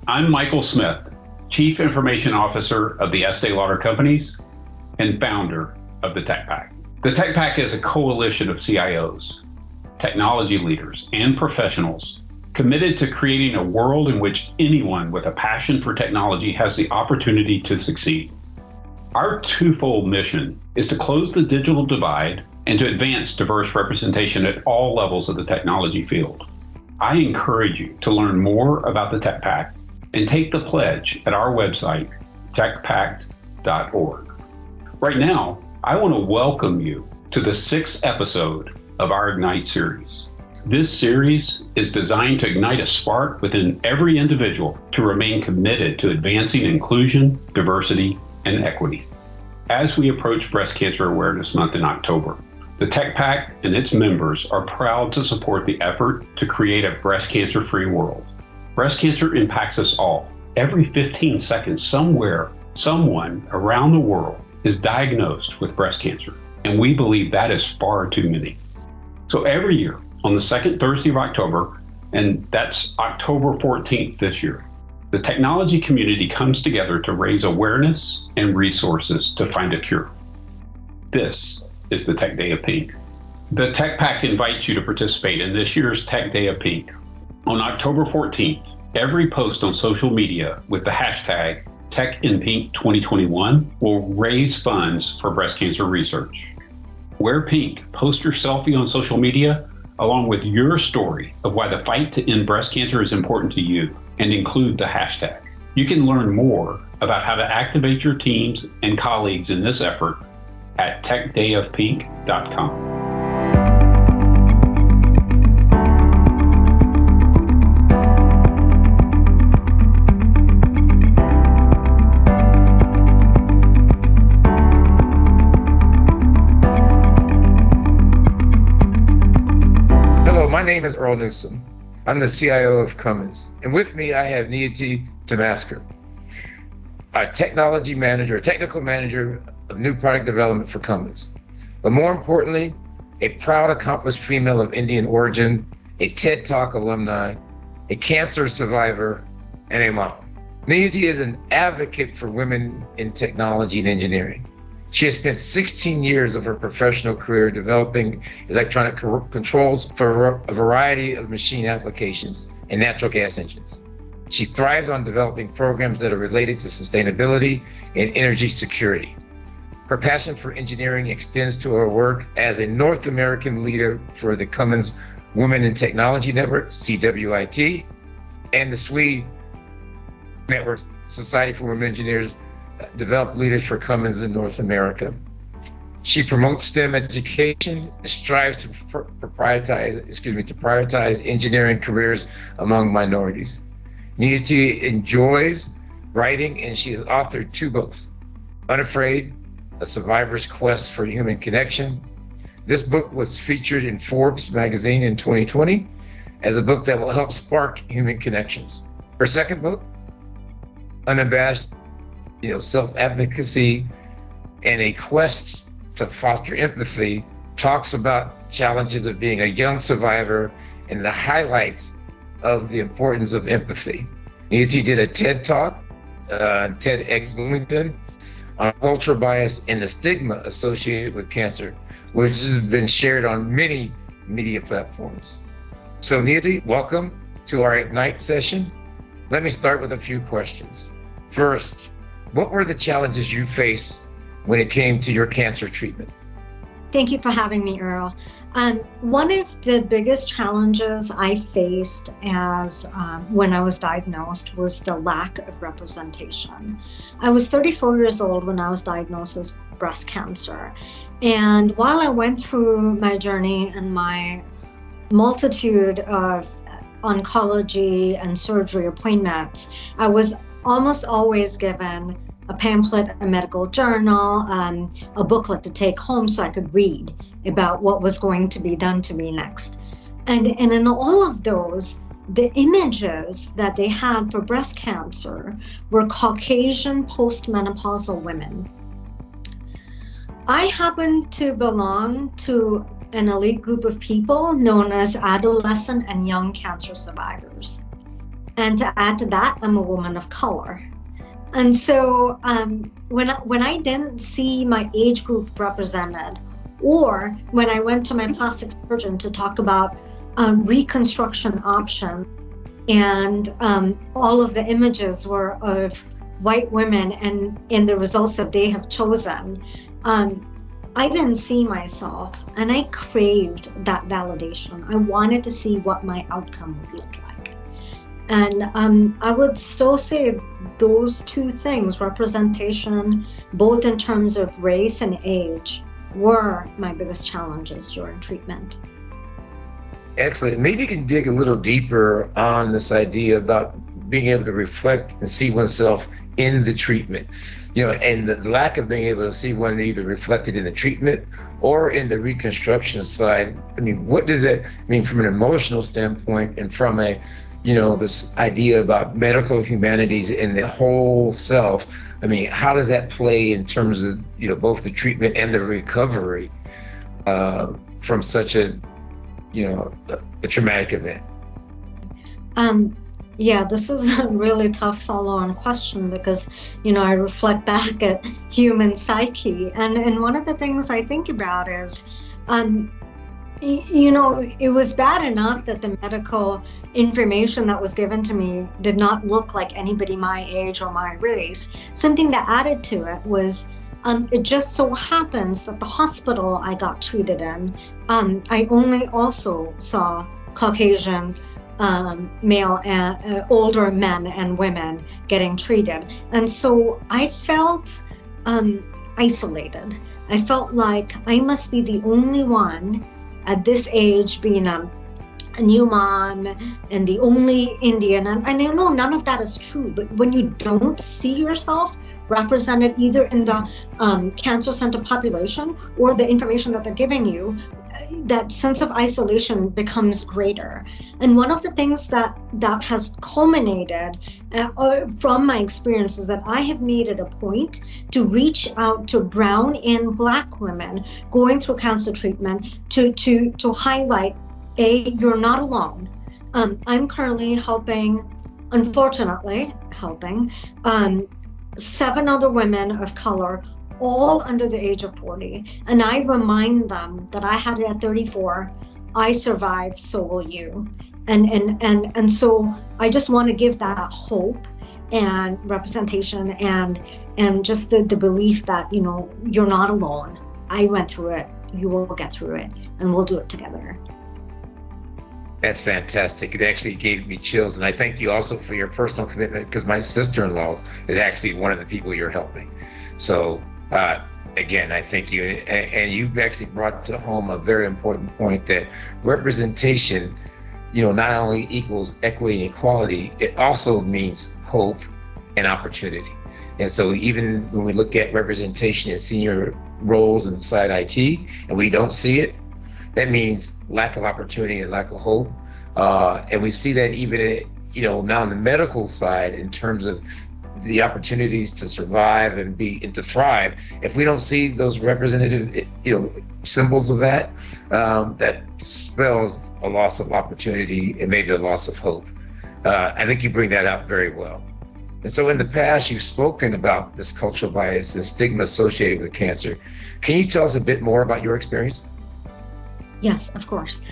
I'm Michael Smith, Chief Information Officer of the Estee Lauder Companies and founder of the Tech Pack. The Tech Pack is a coalition of CIOs, technology leaders, and professionals committed to creating a world in which anyone with a passion for technology has the opportunity to succeed. Our twofold mission is to close the digital divide and to advance diverse representation at all levels of the technology field. I encourage you to learn more about the Tech Pack and take the pledge at our website, techpact.org. Right now, I want to welcome you to the 6th episode of our Ignite series. This series is designed to ignite a spark within every individual to remain committed to advancing inclusion, diversity, and equity. As we approach Breast Cancer Awareness Month in October, the Tech Pack and its members are proud to support the effort to create a breast cancer-free world. Breast cancer impacts us all. Every 15 seconds, somewhere, someone around the world is diagnosed with breast cancer, and we believe that is far too many. So every year, on the second Thursday of October, and that's October 14th this year, the technology community comes together to raise awareness and resources to find a cure. This is the Tech Day of Pink. The Tech Pack invites you to participate in this year's Tech Day of Pink. On October 14th, every post on social media with the hashtag TechInPink2021 will raise funds for breast cancer research. Wear pink, post your selfie on social media, along with your story of why the fight to end breast cancer is important to you, and include the hashtag. You can learn more about how to activate your teams and colleagues in this effort at techdayofpink.com. My name is Earl Newsom. I'm the CIO of Cummins. And with me, I have Niyati Tamaskar, a technical manager of new product development for Cummins. But more importantly, a proud, accomplished female of Indian origin, a TED Talk alumni, a cancer survivor, and a mom. Niyati is an advocate for women in technology and engineering. She has spent 16 years of her professional career developing electronic controls for a variety of machine applications and natural gas engines. She thrives on developing programs that are related to sustainability and energy security. Her passion for engineering extends to her work as a North American leader for the Cummins Women in Technology Network, CWIT, and the SWE Network, Society for Women Engineers, develop leaders for Cummins in North America. She promotes STEM education and strives to prioritize engineering careers among minorities. Niyati enjoys writing, and she has authored 2 books, Unafraid, A Survivor's Quest for Human Connection. This book was featured in Forbes magazine in 2020 as a book that will help spark human connections. Her second book, Unabashed, self-advocacy and a quest to foster empathy, talks about challenges of being a young survivor and the highlights of the importance of empathy. Niyati did a TED Talk, TEDx Bloomington, on cultural bias and the stigma associated with cancer, which has been shared on many media platforms. So Niyati, welcome to our Ignite session. Let me start with a few questions. First, what were the challenges you faced when it came to your cancer treatment? Thank you for having me, Earl. One of the biggest challenges I faced when I was diagnosed was the lack of representation. I was 34 years old when I was diagnosed with breast cancer. And while I went through my journey and my multitude of oncology and surgery appointments, I was almost always given a pamphlet, a medical journal, a booklet to take home so I could read about what was going to be done to me next. And in all of those, the images that they had for breast cancer were Caucasian postmenopausal women. I happen to belong to an elite group of people known as adolescent and young cancer survivors. And to add to that, I'm a woman of color. And so when I didn't see my age group represented, or when I went to my plastic surgeon to talk about reconstruction options, and all of the images were of white women and the results that they have chosen, I didn't see myself, and I craved that validation. I wanted to see what my outcome would look like. And I would still say those two things, representation, both in terms of race and age, were my biggest challenges during treatment. Excellent. Maybe you can dig a little deeper on this idea about being able to reflect and see oneself in the treatment, and the lack of being able to see one either reflected in the treatment or in the reconstruction side. I mean, what does that mean from an emotional standpoint, and from a, this idea about medical humanities and the whole self? I mean, how does that play in terms of, both the treatment and the recovery from such a traumatic event? Yeah, this is a really tough follow-on question because, I reflect back at human psyche. And one of the things I think about is, it was bad enough that the medical information that was given to me did not look like anybody my age or my race. Something that added to it was, it just so happens that the hospital I got treated in, I only also saw Caucasian male and older men and women getting treated. And so I felt isolated. I felt like I must be the only one at this age, being a new mom and the only Indian. And I know none of that is true, but when you don't see yourself represented either in the cancer center population or the information that they're giving you, that sense of isolation becomes greater. And one of the things that has culminated from my experience is that I have made it a point to reach out to brown and Black women going through cancer treatment to highlight, you're not alone. I'm currently unfortunately helping 7 other women of color, all under the age of 40. And I remind them that I had it at 34. I survived, so will you. And so I just want to give that hope and representation and just the belief that, you're not alone. I went through it, you will get through it, and we'll do it together. That's fantastic. It actually gave me chills. And I thank you also for your personal commitment, because my sister-in-law is actually one of the people you're helping. So again, I thank you. And you've actually brought to home a very important point, that representation, not only equals equity and equality, it also means hope and opportunity. And so even when we look at representation in senior roles inside IT and we don't see it, that means lack of opportunity and lack of hope. And we see that even, now on the medical side, in terms of the opportunities to survive and to thrive. If we don't see those representative, symbols of that, that spells a loss of opportunity and maybe a loss of hope. I think you bring that out very well. And so in the past, you've spoken about this cultural bias and stigma associated with cancer. Can you tell us a bit more about your experience? Yes, of course.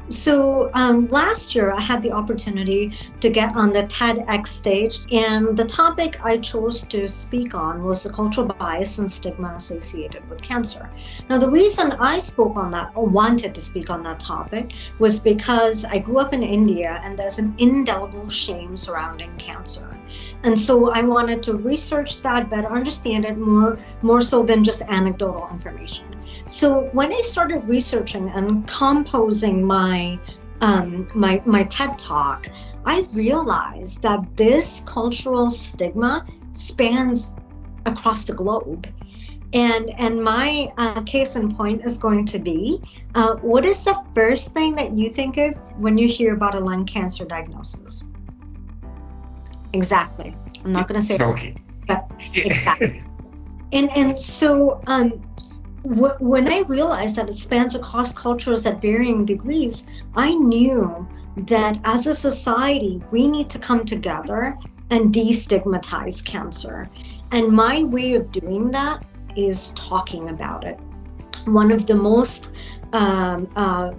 So last year I had the opportunity to get on the TEDx stage, and the topic I chose to speak on was the cultural bias and stigma associated with cancer. Now, the reason I spoke on that, or wanted to speak on that topic, was because I grew up in India and there's an indelible shame surrounding cancer. And so I wanted to research that, better understand it more so than just anecdotal information. So when I started researching and composing my TED Talk, I realized that this cultural stigma spans across the globe. And my case in point is going to be, what is the first thing that you think of when you hear about a lung cancer diagnosis? Exactly. I'm not going to say smoking, but exactly. And so when I realized that it spans across cultures at varying degrees, I knew that as a society, we need to come together and destigmatize cancer. And my way of doing that is talking about it. One of the most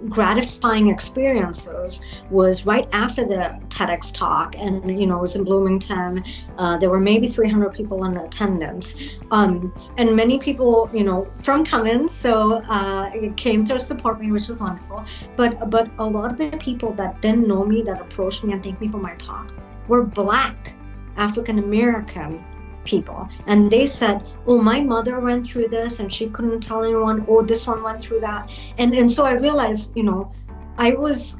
gratifying experiences was right after the TEDx talk, and it was in Bloomington. There were maybe 300 people in attendance, and many people from Cummins, so it came to support me, which is wonderful. But a lot of the people that didn't know me, that approached me and thanked me for my talk, were Black African American people, and they said, oh, my mother went through this and she couldn't tell anyone. Oh, this one went through that. And so I realized I was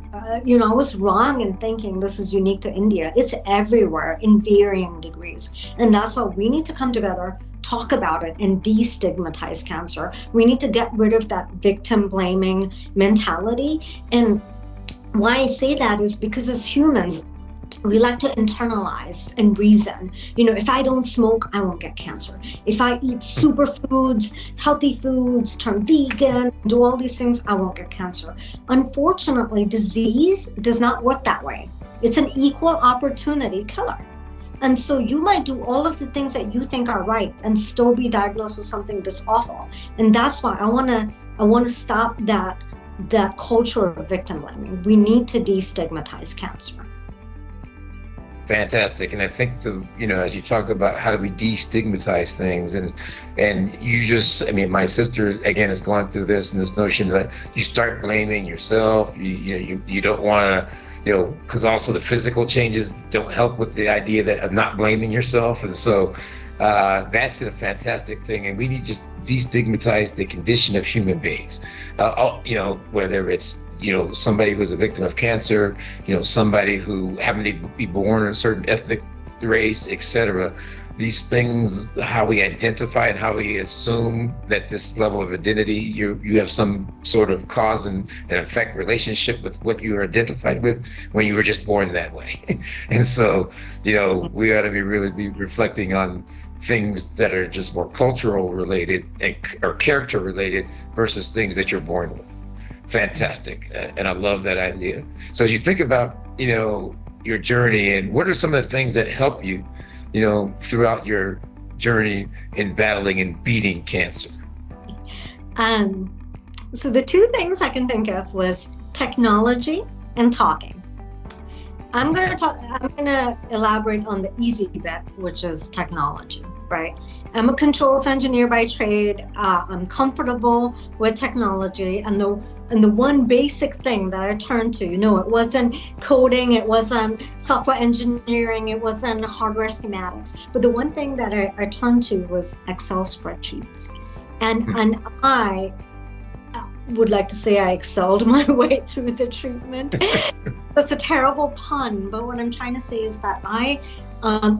wrong in thinking this is unique to India. It's everywhere in varying degrees, and that's why we need to come together, talk about it, and destigmatize cancer. We need to get rid of that victim blaming mentality. And why I say that is because as humans, we like to internalize and reason. If I don't smoke, I won't get cancer. If I eat superfoods, healthy foods, turn vegan, do all these things, I won't get cancer. Unfortunately, disease does not work that way. It's an equal opportunity killer. And so you might do all of the things that you think are right and still be diagnosed with something this awful. And that's why I want to stop that culture of victim blaming. We need to destigmatize cancer. Fantastic. And I think as you talk about how do we destigmatize things, and my sister again has gone through this, and this notion that you start blaming yourself, you don't want to, because also the physical changes don't help with the idea of not blaming yourself. And so that's a fantastic thing. And we need to just destigmatize the condition of human beings, whether it's somebody who's a victim of cancer, somebody who happened to be born in a certain ethnic race, etc. These things, how we identify and how we assume that this level of identity, you have some sort of cause and effect relationship with what you are identified with when you were just born that way. And so, we ought to really be reflecting on things that are just more cultural related or character related versus things that you're born with. Fantastic. And I love that idea. So as you think about, your journey, and what are some of the things that help you, throughout your journey in battling and beating cancer? So the two things I can think of was technology and talking. I'm going to elaborate on the easy bit, which is technology, right? I'm a controls engineer by trade. I'm comfortable with technology, and the one basic thing that I turned to, it wasn't coding, it wasn't software engineering, it wasn't hardware schematics, but the one thing that I turned to was Excel spreadsheets. And I would like to say I excelled my way through the treatment. That's a terrible pun, but what I'm trying to say is that I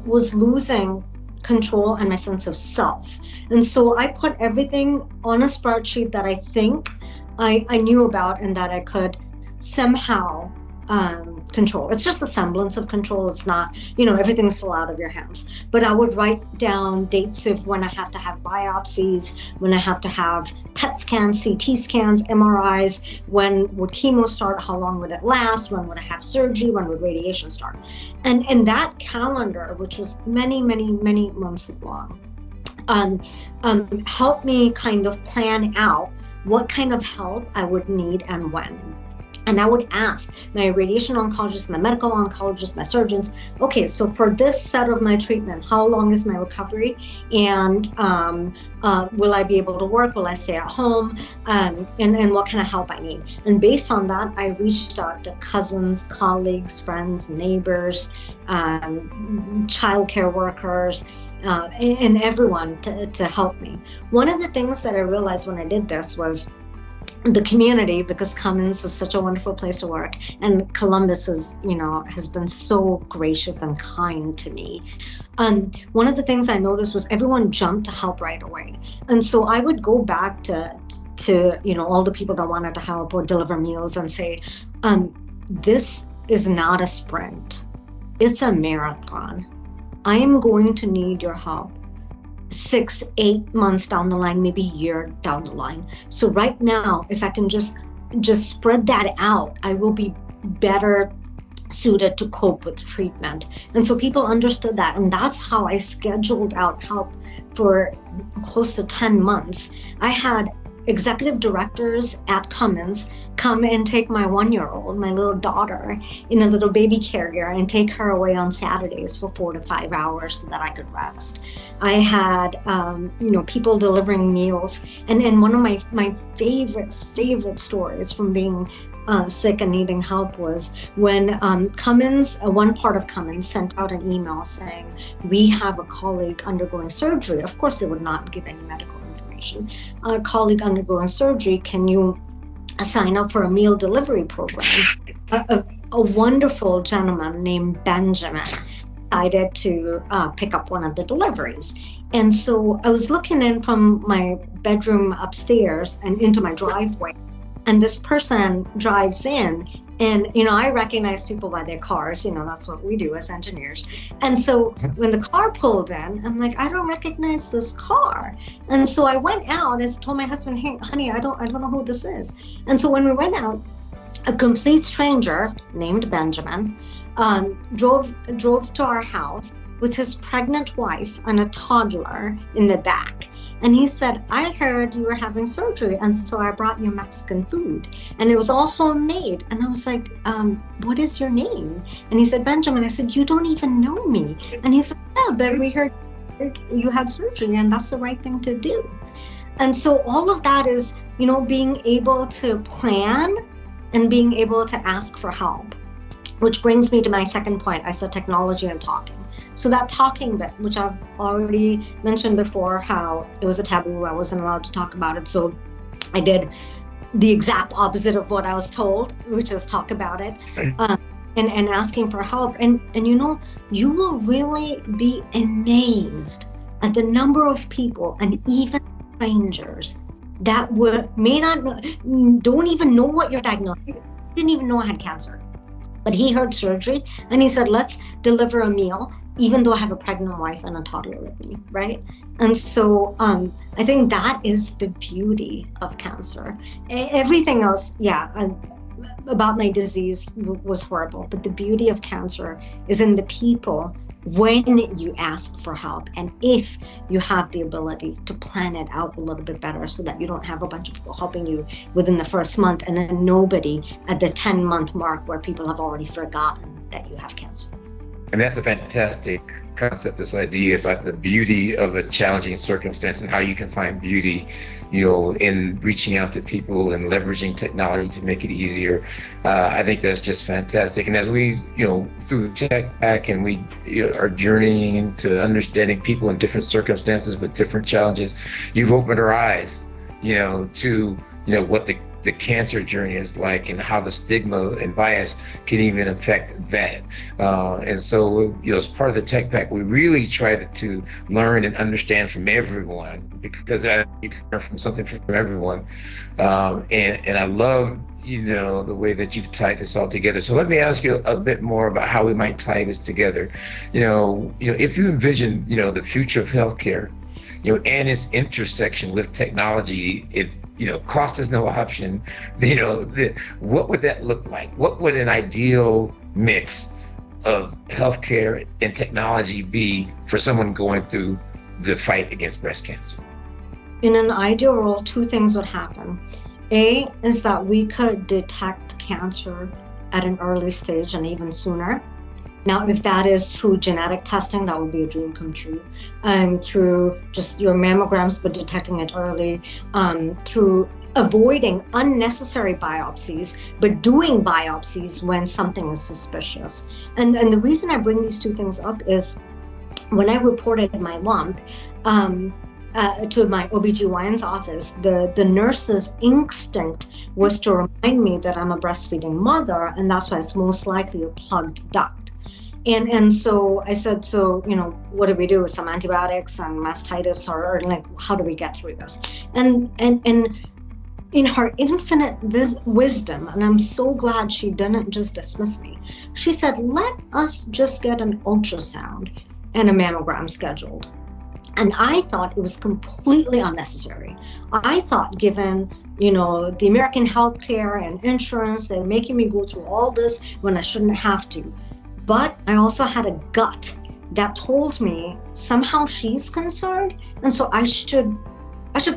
was losing control and my sense of self. And so I put everything on a spreadsheet that I think I knew about and that I could somehow control. It's just a semblance of control. It's not, everything's still out of your hands. But I would write down dates of when I have to have biopsies, when I have to have PET scans, CT scans, MRIs, when would chemo start, how long would it last, when would I have surgery, when would radiation start. And that calendar, which was many, many, many months long, helped me kind of plan out what kind of help I would need and when. And I would ask my radiation oncologist, my medical oncologist, my surgeons, okay, so for this set of my treatment, how long is my recovery? And will I be able to work? Will I stay at home? And what kind of help I need? And based on that, I reached out to cousins, colleagues, friends, neighbors, childcare workers, and everyone to help me. One of the things that I realized when I did this was the community, because Cummins is such a wonderful place to work, and Columbus is, has been so gracious and kind to me. One of the things I noticed was everyone jumped to help right away. And so I would go back to all the people that wanted to help or deliver meals and say, this is not a sprint, it's a marathon. I am going to need your help 6-8 months down the line, maybe a year down the line. So right now, if I can just spread that out, I will be better suited to cope with treatment. And so people understood that. And that's how I scheduled out help for close to 10 months. I had executive directors at Cummins come and take my 1-year-old, my little daughter, in a little baby carrier and take her away on Saturdays for 4 to 5 hours so that I could rest. I had, people delivering meals. And one of my favorite stories from being sick and needing help was when Cummins, one part of Cummins, sent out an email saying, we have a colleague undergoing surgery. Of course, they would not give any medical information. A colleague undergoing surgery, can you sign up for a meal delivery program? A wonderful gentleman named Benjamin decided to pick up one of the deliveries. And so I was looking in from my bedroom upstairs and into my driveway. And this person drives in, and I recognize people by their cars. That's what we do as engineers. And so when the car pulled in, I'm like, I don't recognize this car. And so I went out and told my husband, hey, honey, I don't know who this is. And so when we went out, a complete stranger named Benjamin drove to our house with his pregnant wife and a toddler in the back. And he said, I heard you were having surgery, and so I brought you Mexican food. And it was all homemade. And I was like, what is your name? And he said, Benjamin. I said, you don't even know me. And he said, yeah, but we heard you had surgery, and that's the right thing to do. And so all of that is, being able to plan and being able to ask for help. Which brings me to my second point. I said technology and talking. So that talking bit, which I've already mentioned before, how it was a taboo, I wasn't allowed to talk about it. So I did the exact opposite of what I was told, which is talk about it, and asking for help. And you will really be amazed at the number of people, and even strangers, that don't even know what you're diagnosed with. Didn't even know I had cancer. But he heard surgery and he said, let's deliver a meal, even though I have a pregnant wife and a toddler with me, right? And so I think that is the beauty of cancer. Everything else, about my disease was horrible, but the beauty of cancer is in the people when you ask for help, and if you have the ability to plan it out a little bit better so that you don't have a bunch of people helping you within the first month and then nobody at the 10-month mark where people have already forgotten that you have cancer. And that's a fantastic concept, this idea about the beauty of a challenging circumstance and how you can find beauty, in reaching out to people and leveraging technology to make it easier. I think that's just fantastic. And as we, through the tech pack, and we are journeying into understanding people in different circumstances with different challenges, you've opened our eyes, to, what the cancer journey is like, and how the stigma and bias can even affect that. And so, as part of the tech pack, we really try to learn and understand from everyone, because you can learn from something from everyone. And I love, the way that you've tied this all together. So let me ask you a bit more about how we might tie this together. If you envision, the future of healthcare, and its intersection with technology, if cost is no option, what would that look like? What would an ideal mix of healthcare and technology be for someone going through the fight against breast cancer? In an ideal world, two things would happen. A is that we could detect cancer at an early stage and even sooner. Now, if that is through genetic testing, that would be a dream come true. Through just your mammograms, but detecting it early, through avoiding unnecessary biopsies, but doing biopsies when something is suspicious. And the reason I bring these two things up is when I reported my lump to my OBGYN's office, the nurse's instinct was to remind me that I'm a breastfeeding mother, and that's why it's most likely a plugged duct. And so I said, what do we do with some antibiotics and mastitis, or like, how do we get through this? And in her infinite wisdom, and I'm so glad she didn't just dismiss me, she said, let us just get an ultrasound and a mammogram scheduled. And I thought it was completely unnecessary. I thought, given, the American healthcare and insurance, they're making me go through all this when I shouldn't have to. But I also had a gut that told me somehow she's concerned, and so I should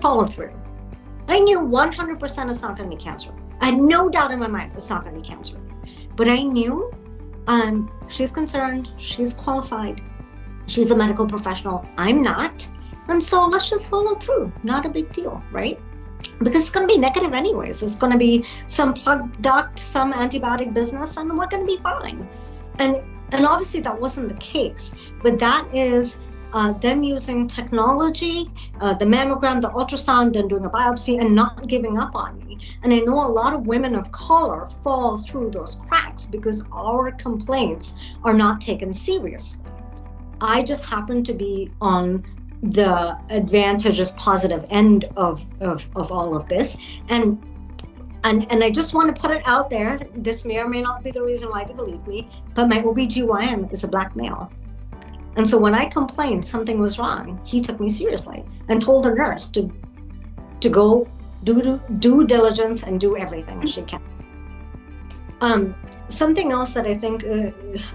follow through. I knew 100% it's not going to be cancer. I had no doubt in my mind it's not going to be cancer. But I knew she's concerned, she's qualified, she's a medical professional, I'm not. And so let's just follow through. Not a big deal, right? Because it's going to be negative anyways. It's going to be some plug duct, some antibiotic business, and we're going to be fine. And obviously that wasn't the case. But that is them using technology, the mammogram, the ultrasound, then doing a biopsy and not giving up on me. And I know a lot of women of color fall through those cracks because our complaints are not taken seriously. I just happen to be on the advantageous positive end of all of this. And I just want to put it out there. This may or may not be the reason why they believe me, but my OBGYN is a Black male. And so when I complained something was wrong, he took me seriously and told the nurse to go do due diligence and do everything she can. Something else that I think,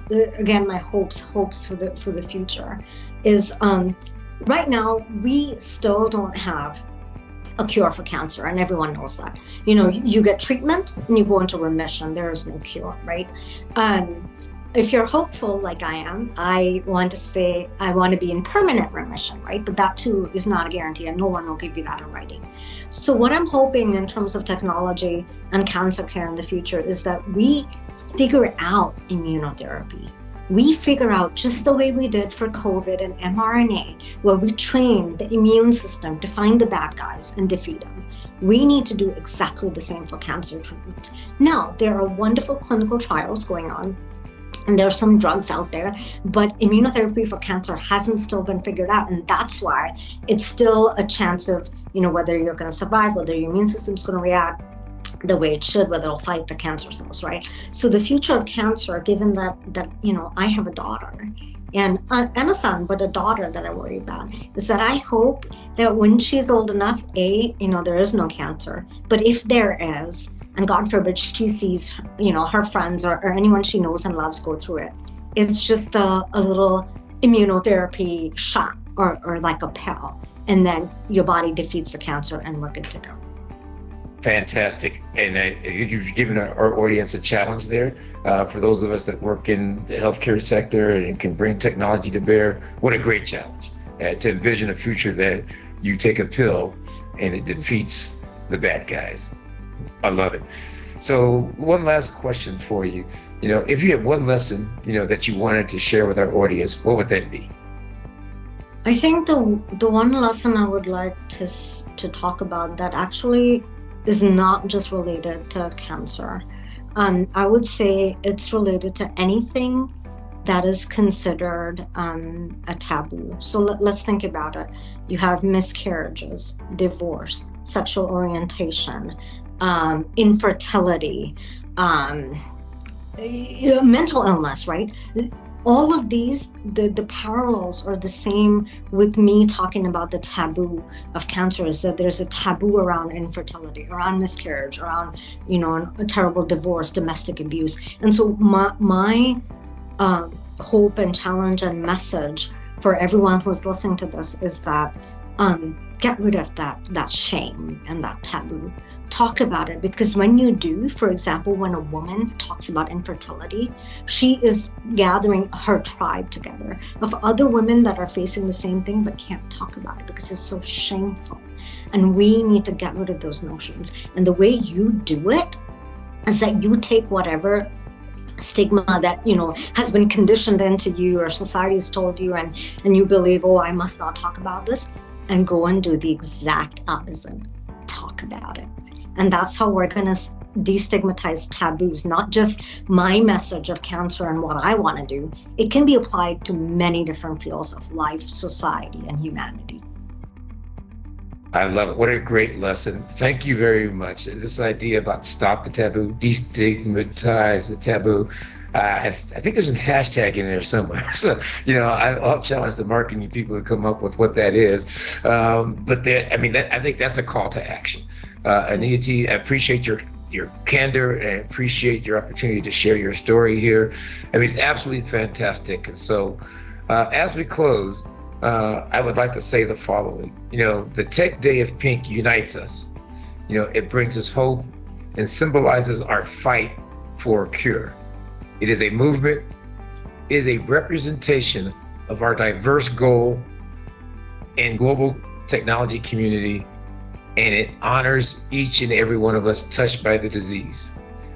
again, my hopes for the future is right now we still don't have a cure for cancer, and everyone knows that. You get treatment and you go into remission. There is no cure, right? If you're hopeful like I am, I want to say I want to be in permanent remission, right? But that too is not a guarantee, and no one will give you that in writing. So what I'm hoping in terms of technology and cancer care in the future is that we figure out immunotherapy. We figure out, just the way we did for COVID and mRNA, where we train the immune system to find the bad guys and defeat them. We need to do exactly the same for cancer treatment. Now, there are wonderful clinical trials going on, and there are some drugs out there, but immunotherapy for cancer hasn't still been figured out. And that's why it's still a chance of, whether you're going to survive, whether your immune system's going to react the way it should, whether it'll fight the cancer cells, right? So the future of cancer, given that I have a daughter and a son, but a daughter that I worry about, is that I hope that when she's old enough, there is no cancer, but if there is, and God forbid she sees, her friends or anyone she knows and loves go through it, it's just a little immunotherapy shot or like a pill, and then your body defeats the cancer and we're good to go. Fantastic. And you've given our audience a challenge there. For those of us that work in the healthcare sector and can bring technology to bear, what a great challenge to envision a future that you take a pill and it defeats the bad guys. I love it. So one last question for you. If you had one lesson, that you wanted to share with our audience, what would that be? I think the one lesson I would like to talk about that actually is not just related to cancer. I would say it's related to anything that is considered a taboo. So let's think about it. You have miscarriages, divorce, sexual orientation, infertility, mental illness, right? All of these, the parallels are the same with me talking about the taboo of cancer, is that there's a taboo around infertility, around miscarriage, around, a terrible divorce, domestic abuse. And so my hope and challenge and message for everyone who's listening to this is that get rid of that shame and that taboo. Talk about it, because when you do, for example, when a woman talks about infertility, she is gathering her tribe together of other women that are facing the same thing but can't talk about it because it's so shameful. And we need to get rid of those notions. And the way you do it is that you take whatever stigma that has been conditioned into you or society's told you, and you believe, I must not talk about this, and go and do the exact opposite. Talk about it. And that's how we're going to destigmatize taboos, not just my message of cancer and what I want to do. It can be applied to many different fields of life, society, and humanity. I love it. What a great lesson. Thank you very much. This idea about stop the taboo, destigmatize the taboo. I think there's a hashtag in there somewhere. So, I'll challenge the marketing people to come up with what that is. But I think that's a call to action. Niyati, I appreciate your candor, and I appreciate your opportunity to share your story here. I mean, it's absolutely fantastic. And so, as we close, I would like to say the following. The Tech Day of Pink unites us. It brings us hope and symbolizes our fight for a cure. It is a movement, is a representation of our diverse goal and global technology community, and it honors each and every one of us touched by the disease.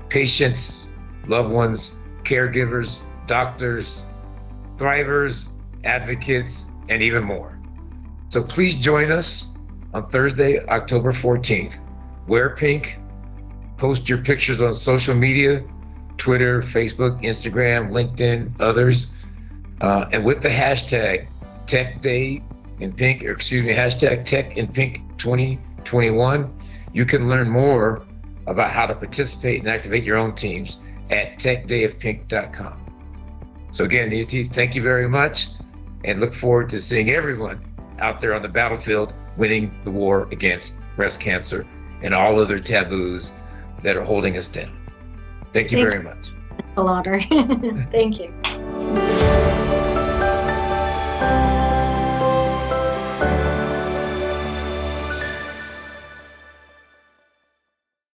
Patients, loved ones, caregivers, doctors, thrivers, advocates, and even more. So please join us on Thursday, October 14th. Wear pink, post your pictures on social media, Twitter, Facebook, Instagram, LinkedIn, others, and with the hashtag Tech Day in Pink, hashtag Tech in Pink 2021, you can learn more about how to participate and activate your own teams at techdayofpink.com. So again, Niyati, thank you very much, and look forward to seeing everyone out there on the battlefield winning the war against breast cancer and all other taboos that are holding us down. Thank you very much. A lot. Thank you.